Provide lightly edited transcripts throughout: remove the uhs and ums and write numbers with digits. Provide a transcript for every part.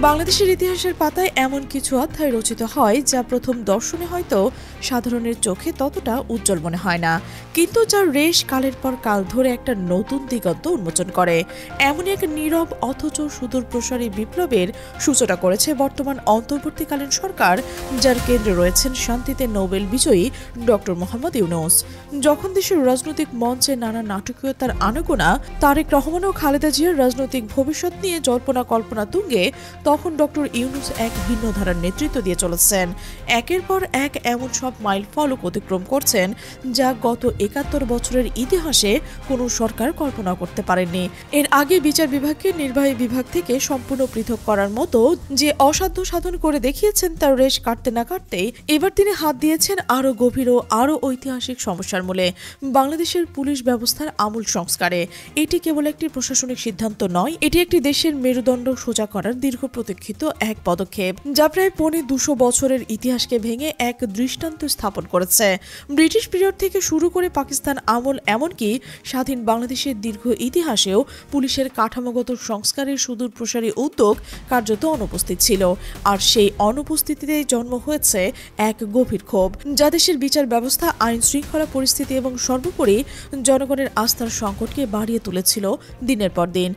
বাংলাদেশের ইতিহাসের পাতায় এমন কিছু অধ্যায় রচিত হয় যা প্রথম দর্শনে হয়তো সাধারণের চোখে ততটা উজ্জ্বল মনে হয় না, কিন্তু যার রেশ কালের পর কাল ধরে একটা নতুন দিগন্ত উন্মোচন করে। এমনই এক নীরব অথচ সুদূর প্রসারী বিপ্লবের সূচনা করেছে বর্তমান অন্তর্বর্তীকালীন সরকার, যার কেন্দ্রে রয়েছেন শান্তিতে নোবেল বিজয়ী ডক্টর মোহাম্মদ ইউনূস। যখন দেশের রাজনৈতিক মঞ্চে নানা নাটকীয়তার আনাগোনা, তারেক রহমান ও খালেদা জিয়ার রাজনৈতিক ভবিষ্যৎ নিয়ে জল্পনা কল্পনা তুঙ্গে, তখন ডক্টর ইউনূস এক ভিন্ন ধারার নেতৃত্ব দিয়ে চলেছেন। একের পর এক এমন সব মাইল ফলক অতিক্রম করছেন যা গত ৭১ বছরের ইতিহাসে কোনো সরকার কল্পনা করতে পারেননি। এর আগে বিচার বিভাগকে নির্বাহী বিভাগ থেকে সম্পূর্ণ পৃথক করার মতো যে অসাধ্য সাধন করে দেখিয়েছেন, তার রেশ কাটতে না কাটতেই এবার তিনি হাত দিয়েছেন আরও গভীর ও আরও ঐতিহাসিক সমস্যার মূলে, বাংলাদেশের পুলিশ ব্যবস্থার আমূল সংস্কারে। এটি কেবল একটি প্রশাসনিক সিদ্ধান্ত নয়, এটি একটি দেশের মেরুদণ্ড সোজা করার দীর্ঘ প্রতীক্ষিত এক পদক্ষেপ, যা প্রায় ২৫ বছরের ইতিহাসকে ভেঙে এক দৃষ্টান্ত স্থাপন করেছে। ব্রিটিশ পিরিয়ড থেকে শুরু করে পাকিস্তান আমল, এমনকি স্বাধীন বাংলাদেশের দীর্ঘ ইতিহাসেও পুলিশের কাঠামোগত সংস্কারের সুদূর প্রসারী উদ্যোগ কার্যত অনুপস্থিত ছিল। আর সেই অনুপস্থিতিতে জন্ম হয়েছে এক গভীর ক্ষোভ, যা দেশের বিচার ব্যবস্থা, আইন শৃঙ্খলা পরিস্থিতি এবং সর্বোপরি জনগণের আস্থার সংকটকে বাড়িয়ে তুলেছিল দিনের পর দিন।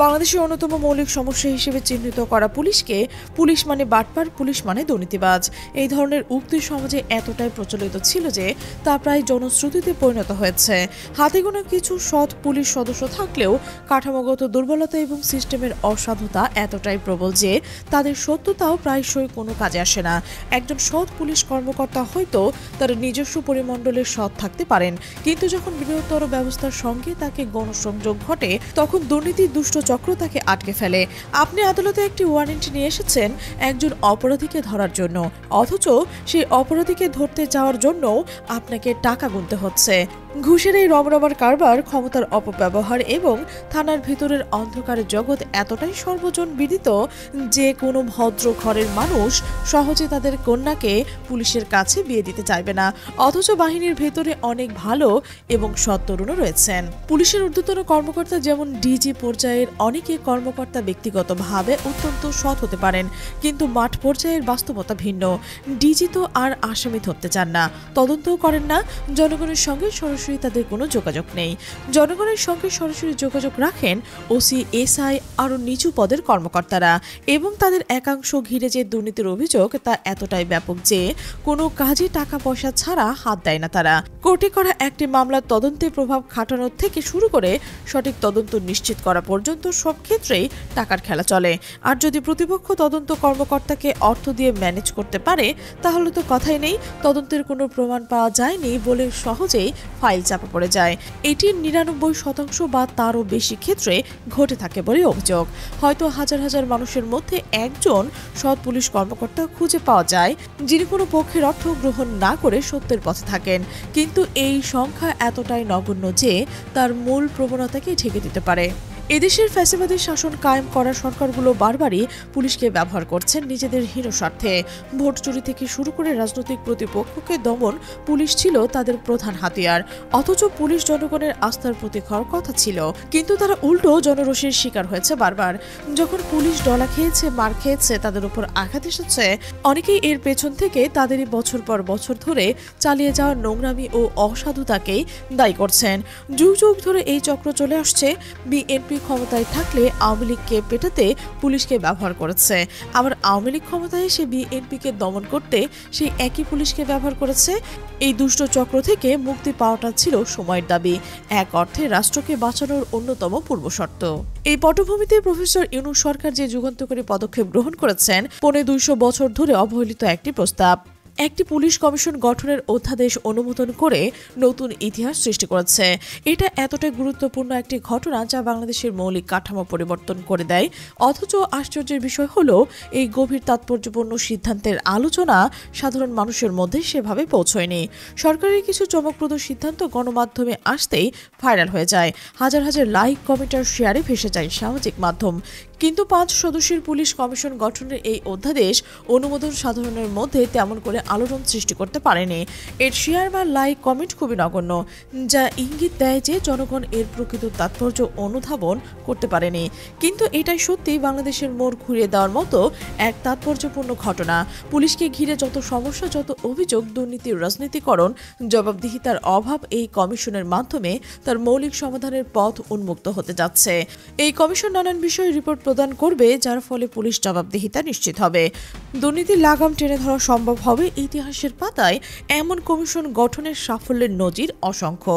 বাংলাদেশের অন্যতম মৌলিক সমস্যা হিসেবে চিহ্নিত করা পুলিশকে পুলিশ মানে বাটপার, পুলিশ মানে দুর্নীতিবাজ, এই ধরনের উক্তি সমাজে এতটাই প্রচলিত ছিল যে তা প্রায় জনশ্রুতিতে পরিণত হয়েছে। হাতে গোনা কিছু সৎ পুলিশ সদস্য থাকলেও কাঠামোগত দুর্বলতা এবং সিস্টেমের অসাধুতা এতটাই প্রবল যে তাদের সত্যতাও প্রায়শই কোনো কাজে আসে না। একজন সৎ পুলিশ কর্মকর্তা হয়তো তার নিজস্ব পরিমণ্ডলের সৎ থাকতে পারেন, কিন্তু যখন বৃহত্তর ব্যবস্থার সঙ্গে তাকে গণসংযোগ ঘটে, তখন দুর্নীতি দুষ্ট চক্র তাকে আটকে ফেলে। আপনি আদালতে একটি ওয়ারেন্ট নিয়ে এসেছেন একজন অপরাধীকে ধরার জন্য, অথচ সেই অপরাধীকে ধরতে যাওয়ার জন্য আপনাকে টাকা গুনতে হচ্ছে। ঘুষের এই রমরমার কারবার, ক্ষমতার অপব্যবহার এবং থানার ভিতরের অন্ধকারের জগৎ এতটাই সর্বজন বিদিত যে কোনো ভদ্র ঘরের মানুষ সহজে তাদের কন্যাকে পুলিশের কাছে বিয়ে দিতে চাইবে না, অথচ বাহিনীর ভেতরে অনেক ভালো এবং সৎ তরুণও রয়েছেন। পুলিশের ঊর্ধ্বতন কর্মকর্তা যেমন ডিজি পর্যায়ের অনেকে কর্মকর্তা ব্যক্তিগতভাবে অত্যন্ত সৎ হতে পারেন, কিন্তু মাঠ পর্যায়ের বাস্তবতা ভিন্ন। ডিজি তো আর আসামি ধরতে চান না, তদন্তও করেন না, জনগণের সঙ্গে সরাসরি তাদের কোনো যোগাযোগ নেই। জনগণের সঙ্গে সরাসরি যোগাযোগ রাখেন ওসি, এসআই, আরও নিচু পদের কর্মকর্তারা, এবং তাদের একাংশ ঘিরে যে দুর্নীতির অভিযোগ তা এতটাই ব্যাপক যে কোনো কাজে টাকা পয়সা ছাড়া হাত দেয় না তারা। কোর্টে করা একটি মামলার তদন্তে প্রভাব খাটানোর থেকে শুরু করে সঠিক তদন্ত নিশ্চিত করা পর্যন্ত সব ক্ষেত্রেই টাকার খেলা চলে। আর যদি প্রতিপক্ষ তদন্ত কর্মকর্তাকে অর্থ দিয়ে ম্যানেজ করতে পারে, তাহলে তো কথাই নেই, তদন্তের কোনো প্রমাণ পাওয়া যায়নি বলে সহজেই ফাইল চাপা পড়ে যায়। এটি ৯৯% বা তারও বেশি ক্ষেত্রে ঘটে থাকে বলে অভিযোগ। হয়তো হাজার হাজার মানুষের মধ্যে একজন সৎ পুলিশ কর্মকর্তা খুঁজে পাওয়া যায় যিনি কোনো পক্ষের অর্থ গ্রহণ না করে সত্যের পথে থাকেন, কিন্তু এই সংখ্যা এতটাই নগণ্য যে তার মূল প্রবণতাকে ঢেকে দিতে পারে। এদেশের ফ্যাসিবাদী শাসন কায়েম করা সরকারগুলো বারবারই পুলিশকে ব্যবহার করছেন নিজেদের হীন স্বার্থে। ভোট চুরি থেকে শুরু করে রাজনৈতিক প্রতিপক্ষকে দমন পুলিশ ছিল তাদের প্রধান হাতিয়ার, অথচ পুলিশ জনগণের আস্থার প্রতীক হওয়ার কথা ছিল, কিন্তু তারা উল্টো জনরোষের শিকার হয়েছে বারবার। যখন পুলিশ ডলা খেয়েছে, মার খেয়েছে, তাদের উপর আঘাত এসেছে, অনেকেই এর পেছন থেকে তাদেরই বছর পর বছর ধরে চালিয়ে যাওয়া নোংরামি ও অসাধুতাকেই দায়ী করছেন। যুগ যুগ ধরে এই চক্র চলে আসছে। বিএনপি ক্ষমতায় থাকলে আওয়ামী লীগকে পেটাতে পুলিশকে ব্যবহার করেছে, আবার আওয়ামী লীগ ক্ষমতায় এসে বিএনপিকে দমন করতে সেই একই পুলিশকে ব্যবহার করেছে। এই দুষ্ট চক্র থেকে মুক্তি পাওয়াটা ছিল সময়ের দাবি, এক অর্থে রাষ্ট্রকে বাঁচানোর অন্যতম পূর্বশর্ত। এই পটভূমিতে প্রফেসর ইউনূস সরকার যে যুগান্তকারী পদক্ষেপ গ্রহণ করেছেন, ২৫ বছর ধরে অবহেলিত একটি প্রস্তাব, একটি পুলিশ কমিশন গঠনের অধ্যাদেশ অনুমোদন করে নতুন ইতিহাস সৃষ্টি করেছে। এটা এতটাই গুরুত্বপূর্ণ একটি ঘটনা যা বাংলাদেশের মৌলিক কাঠামো পরিবর্তন করে দেয়, অথচ আশ্চর্যের বিষয় হলো এই গভীর তাৎপর্যপূর্ণ সিদ্ধান্তের আলোচনা সাধারণ মানুষের মধ্যে সেভাবে পৌঁছয়নি। সরকারের কিছু চমকপ্রদ সিদ্ধান্ত গণমাধ্যমে আসতেই ভাইরাল হয়ে যায়, হাজার হাজার লাইক, কমেন্ট আর শেয়ারে ভেসে যায় সামাজিক মাধ্যম, কিন্তু 5 সদস্যের পুলিশ কমিশন গঠনের এই অধ্যাদেশ অনুমোদন সাধারণের মধ্যে তেমন করে আলোড়ন সৃষ্টি করতে পারেনি। এর শেয়ার বা লাইক কমেন্ট খুবই নগণ্য, যা ইঙ্গিত দেয় যে জনগণ এর প্রকৃত তাৎপর্য অনুধাবন করতে পারেনি। কিন্তু এটাই সত্যি বাংলাদেশের মোড় ঘুরিয়ে দেওয়ার মতো এক তাৎপর্যপূর্ণ ঘটনা। পুলিশকে ঘিরে যত সমস্যা, যত অভিযোগ, দুর্নীতির রাজনীতিকরণ, জবাবদিহিতার অভাব, এই কমিশনের মাধ্যমে তার মৌলিক সমাধানের পথ উন্মুক্ত হতে যাচ্ছে। এই কমিশন নানান বিষয়ে রিপোর্ট প্রদান করবে, যার ফলে পুলিশ জবাবদিহিতা নিশ্চিত হবে, দুর্নীতির লাগাম টেনে ধরা সম্ভব হবে। ইতিহাসের পাতায় এমন কমিশন গঠনের সাফল্যের নজির অসংখ্য।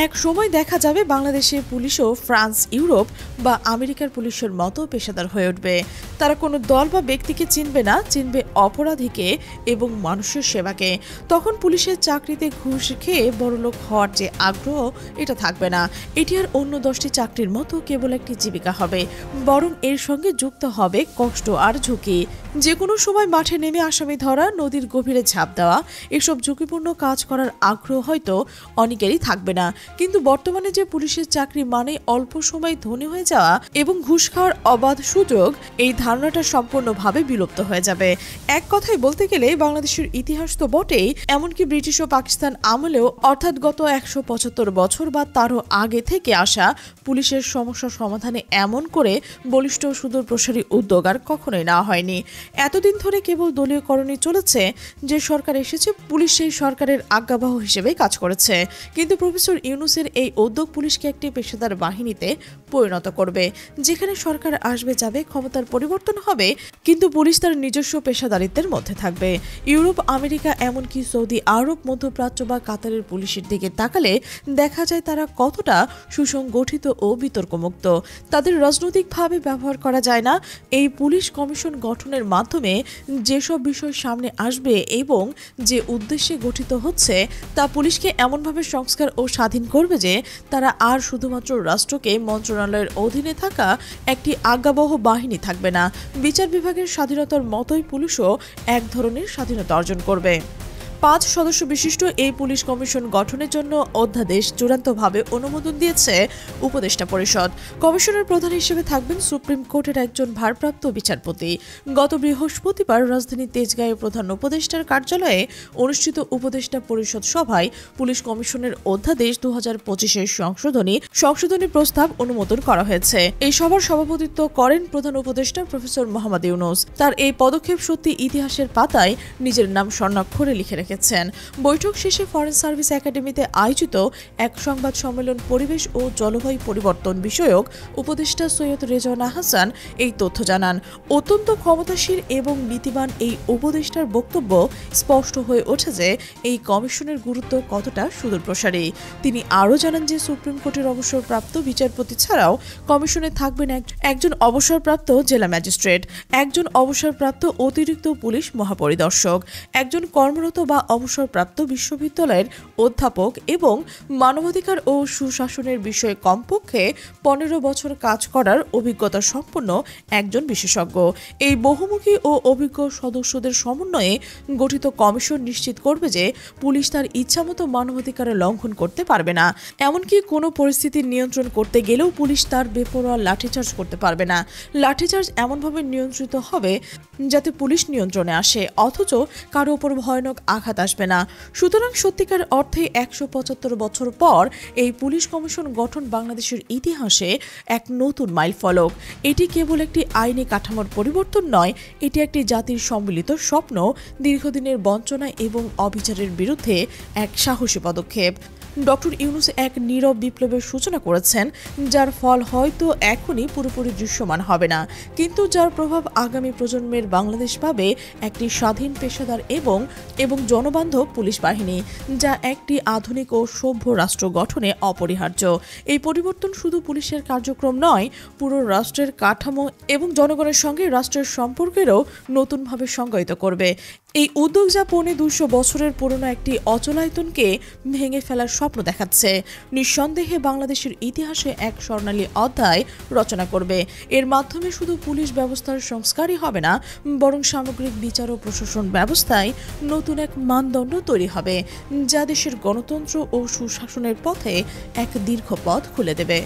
এক সময় দেখা যাবে বাংলাদেশের পুলিশও ফ্রান্স, ইউরোপ বা আমেরিকার পুলিশের মতো পেশাদার হয়ে উঠবে। তারা কোনো দল বা ব্যক্তিকে চিনবে না, চিনবে অপরাধীকে এবং মানুষের সেবাকে। তখন পুলিশের চাকরিতে ঘুষ খেয়ে বড়লোক হওয়ার যে আগ্রহ, এটা থাকবে না। এটি আর অন্য 10টি চাকরির মতো কেবল একটি জীবিকা হবে, বরং এর সঙ্গে যুক্ত হবে কষ্ট আর ঝুঁকি। যে কোনো সময় মাঠে নেমে আসামি ধরা, নদীর গভীরে ঝাঁপ দেওয়া, এসব ঝুঁকিপূর্ণ কাজ করার আগ্রহ হয়তো অনেকেরই থাকবে না। কিন্তু বর্তমানে যে পুলিশের চাকরি মানে অল্প সময় ধনী হয়ে যাওয়া এবং ঘুষ খাওয়ার অবাধ সুযোগ, এই ধারণাটা সম্পূর্ণভাবে বিলুপ্ত হয়ে যাবে। এক কথায় বলতে গেলে বাংলাদেশের ইতিহাস তো বটেই, এমনকি ব্রিটিশ ও পাকিস্তান আমলেও, অর্থাৎ গত 175 বছর বা তারও আগে থেকে আসা পুলিশের সমস্যা সমাধানে এমন করে বলিষ্ঠ সুদূরপ্রসারী উদ্যোগ আর কখনোই নেওয়া হয়নি। এতদিন ধরে কেবল দলীয়করণই চলেছে। যে সরকার এসেছে, পুলিশ সেই সরকারের আজ্ঞাবহ হিসেবে কাজ করেছে। কিন্তু প্রফেসর ইউনূসের এই উদ্যোগ পুলিশকে একটি পেশাদার বাহিনীতে পরিণত করবে, যেখানে সরকার আসবে যাবে, ক্ষমতার পরিবর্তন হবে, কিন্তু পুলিশ তার নিজস্ব পেশাদারিত্বের মধ্যে থাকবে। ইউরোপ, আমেরিকা, এমনকি সৌদি আরব, মধ্যপ্রাচ্য বা কাতারের পুলিশের দিকে তাকালে দেখা যায় তারা কতটা সুসংগঠিত ও বিতর্কমুক্ত। তাদের রাজনৈতিকভাবে ব্যবহার করা যায় না। এই পুলিশ কমিশন গঠনের মাধ্যমে যেসব বিষয় সামনে আসবে এবং যে উদ্দেশ্যে গঠিত হচ্ছে, তা পুলিশকে এমনভাবে সংস্কার ও স্বাধীন করবে যে তারা আর শুধুমাত্র রাষ্ট্রকে মন্ত্রণালয়ের অধীনে থাকা একটি আজ্ঞাবহ বাহিনী থাকবে না। বিচার বিভাগের স্বাধীনতার মতোই পুলিশও এক ধরনের স্বাধীনতা অর্জন করবে। 5 সদস্য বিশিষ্ট এই পুলিশ কমিশন গঠনের জন্য অধ্যাদেশ চূড়ান্তভাবে অনুমোদন দিয়েছে উপদেষ্টা পরিষদ। কমিশনের প্রধান হিসেবে থাকবেন সুপ্রিম কোর্টের একজন ভারপ্রাপ্ত বিচারপতি। গত বৃহস্পতিবার রাজধানীর তেজগাঁওয়ে প্রধান উপদেষ্টার কার্যালয়ে অনুষ্ঠিত উপদেষ্টা পরিষদ সভায় পুলিশ কমিশনের অধ্যাদেশ 2025-এর সংশোধনী প্রস্তাব অনুমোদন করা হয়েছে। এই সভার সভাপতিত্ব করেন প্রধান উপদেষ্টা প্রফেসর মোহাম্মদ ইউনূস। তার এই পদক্ষেপ সত্যি ইতিহাসের পাতায় নিজের নাম স্বর্ণাক্ষরে লিখে রেখেছেন। বৈঠক শেষে ফরেন সার্ভিস একাডেমিতে আয়োজিত এক সংবাদ সম্মেলন পরিবেশ ও জলবায়ু পরিবর্তন বিষয়ক উপদেষ্টা সৈয়দ রেজওয়ানা হাসান এই তথ্য জানান। অত্যন্ত ক্ষমতাশীল এবং নীতিবান এই উপদেষ্টার বক্তব্য স্পষ্ট হয়ে ওঠে যে এই কমিশনের গুরুত্ব কতটা সুদূরপ্রসারী। তিনি আরও জানান যে সুপ্রিম কোর্টের অবসরপ্রাপ্ত বিচারপতি ছাড়াও কমিশনে থাকবেন একজন অবসরপ্রাপ্ত জেলা ম্যাজিস্ট্রেট, একজন অবসরপ্রাপ্ত অতিরিক্ত পুলিশ মহাপরিদর্শক, একজন কর্মরত বা অবসরপ্রাপ্ত বিশ্ববিদ্যালয়ের অধ্যাপক এবং মানবাধিকার ও সুশাসনের বিষয়ে কমপক্ষে 15 বছর কাজ করার অভিজ্ঞতা সম্পন্ন একজন বিশেষজ্ঞ। এই বহুমুখী ও অভিজ্ঞ সদস্যদের সমন্বয়ে গঠিত কমিশন নিশ্চিত করবে যে পুলিশ তার ইচ্ছামতো মানবাধিকারের লঙ্ঘন করতে পারবে না। এমনকি কোনো পরিস্থিতি নিয়ন্ত্রণ করতে গেলেও পুলিশ তার বেপরোয়া লাঠিচার্জ করতে পারবে না। লাঠিচার্জ এমনভাবে নিয়ন্ত্রিত হবে যাতে পুলিশ নিয়ন্ত্রণে আসে, অথচ কারো ওপর ভয়ানক আঘাত আসবে না। সুতরাং সত্যিকার অর্থে 175 বছর পর এই পুলিশ কমিশন গঠন বাংলাদেশের ইতিহাসে এক নতুন মাইলফলক। এটি কেবল একটি আইনি কাঠামোর পরিবর্তন নয়, এটি একটি জাতির সম্মিলিত স্বপ্ন, দীর্ঘদিনের বঞ্চনা এবং অবিচারের বিরুদ্ধে এক সাহসী পদক্ষেপ। ডক্টর ইউনূস এক নীরব বিপ্লবের সূচনা করেছেন, যার ফল হয়তো এখনই পুরোপুরি দৃশ্যমান হবে না, কিন্তু যার প্রভাব আগামী প্রজন্মের বাংলাদেশ পাবে একটি স্বাধীন, পেশাদার এবং জনবান্ধব পুলিশ বাহিনী, যা একটি আধুনিক ও সভ্য রাষ্ট্র গঠনে অপরিহার্য। এই পরিবর্তন শুধু পুলিশের কার্যক্রম নয়, পুরো রাষ্ট্রের কাঠামো এবং জনগণের সঙ্গে রাষ্ট্রের সম্পর্কেরও নতুনভাবে সংজ্ঞায়িত করবে। এই উদ্যোগ যা 250 বছরের পুরনো একটি অচলায়তনকে ভেঙে ফেলার স্বপ্ন দেখাচ্ছে, নিঃসন্দেহে বাংলাদেশের ইতিহাসে এক স্বর্ণালী অধ্যায় রচনা করবে। এর মাধ্যমে শুধু পুলিশ ব্যবস্থার সংস্কারই হবে না, বরং সামগ্রিক বিচার ও প্রশাসন ব্যবস্থায় নতুন এক মানদণ্ড তৈরি হবে, যা দেশের গণতন্ত্র ও সুশাসনের পথে এক দীর্ঘ পথ খুলে দেবে।